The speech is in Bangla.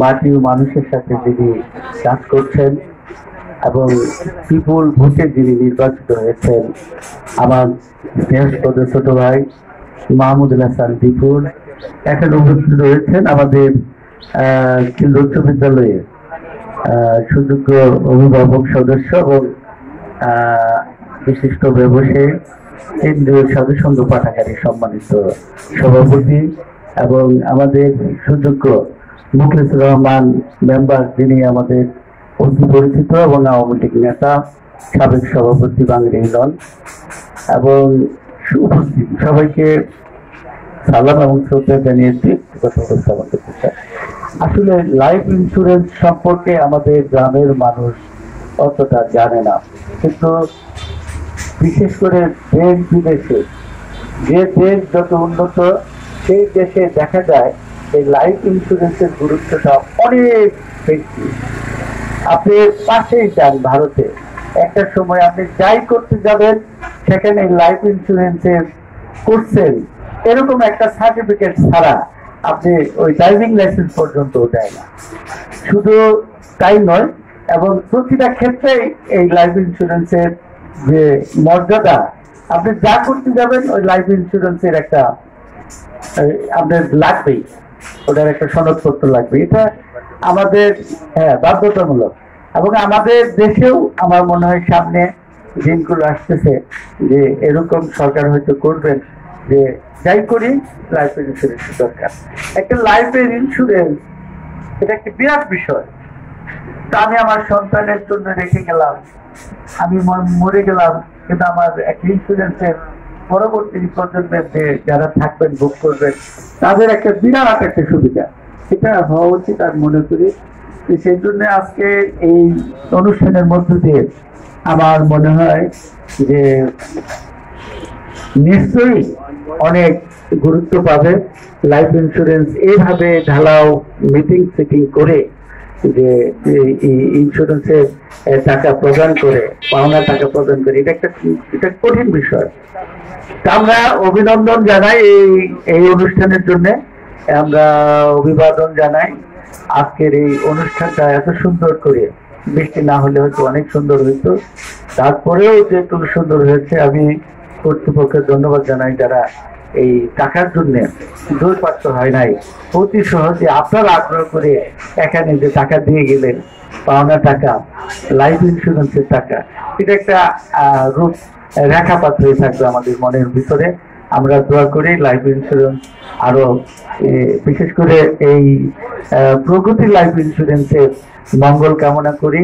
মাটি ও মানুষের সাথে যিনি কাজ করছেন এবং পিপুল ভোটে যিনি নির্বাচিত হয়েছেন, আমার স্নেহস্পদ ছোট ভাই মাহমুদুল হাসান দীপুর এখানে উপস্থিত রয়েছেন। আমাদের কেন্দ্রীয় উচ্চ বিদ্যালয়ের সুযোগ্য অভিভাবক সদস্য এবং বিশিষ্ট ব্যবসায়ী কেন্দ্রীয় সাধুসংঘ পাঠাগারের সম্মানিত সভাপতি এবং আমাদের সুযোগ্য মুখলেসুর রহমান মেম্বার, যিনি আমাদের অতি পরিচিত এবং আওয়ামী লীগ নেতা, সাবেক সভাপতি বাংলা ইউনিয়ন, এবং উপস্থিত সবাইকে সালাম এবং শ্রদ্ধা জানিয়েছি। আসলে লাইফ ইন্স্যুরেন্স সম্পর্কে আমাদের গ্রামের মানুষ অতটা জানে না, কিন্তু বিশেষ করে দেশ বিদেশে যে দেশ যত উন্নত সেই দেশে দেখা যায় এই লাইফ ইন্স্যুরেন্সের গুরুত্বটা অনেক বেশি। আপনি পাশেই যান ভারতে, একটা সময় আপনি যাই করতে যাবেন সেখানে লাইফ ইন্স্যুরেন্সের করছেন এরকম একটা সার্টিফিকেট ছাড়া আপনি ওই ড্রাইভিং লাইসেন্স পর্যন্ত দেয় না। শুধু তাই নয়, এবং প্রতিটা ক্ষেত্রেই এই লাইফ ইন্স্যুরেন্সের যে মর্যাদা, আপনি যা করতে যাবেন ওই লাইফ ইন্স্যুরেন্সের একটা আপনার লাগবেই, ওটার একটা সনদপত্র লাগবে। এটা আমাদের বাধ্যতামূলক, এবং আমাদের দেশেও আমার মনে হয় সামনে দিনগুলো আসতেছে যে এরকম সরকার হয়তো করবেন যে যাই করি লাইফ ইন্স্যুরেন্স দরকার। একটা লাইফের ইন্স্যুরেন্স এটা একটা বিরাট বিষয়। তা আমি আমার সন্তানের জন্য রেখে গেলাম, আমি মরে গেলাম, কিন্তু আমার একটা ইন্স্যুরেন্সের পরবর্তী প্রজন্মের যে যারা থাকবেন ভোগ করবেন তাদের একটা বিরাট একটা সুবিধা, এটা হওয়া উচিত আর মনে করি। সেই জন্য আজকে এই অনুষ্ঠানের মধ্য দিয়ে আমার মনে হয় যে নিশ্চয়ই অনেক গুরুত্ব পাবে লাইফ ইন্স্যুরেন্স। এইভাবে ঢালাও মিটিং ফিটিং করে যে ইন্স্যুরেন্সের টাকা প্রদান করে, পাওনা টাকা প্রদান করে, এটা কঠিন বিষয়। আমরা অভিনন্দন জানাই এই অনুষ্ঠানের জন্য, আমরা অভিবাদন জানাই। আজকের এই অনুষ্ঠানটা এত সুন্দর করে, বৃষ্টি না হলে হয়তো অনেক সুন্দর হইতো, তারপরেও যে একটু সুন্দর হয়েছে। আমি কর্তৃপক্ষের ধন্যবাদ জানাই যারা এই টাকার জন্য দূরপাত্র হয় নাই, অতি সহজে আপনারা আগ্রহ করে এখানে যে টাকা দিয়ে গেলেন, পাওনা টাকা, লাইফ ইন্স্যুরেন্সের টাকা, এটা একটা রূপ রেখাপাত হয়ে থাকবে আমাদের মনের ভিতরে। আমরা দোয়া করি লাইফ ইন্স্যুরেন্স আরো বিশেষ করে এই প্রগতি লাইফ ইন্স্যুরেন্সের মঙ্গল কামনা করি।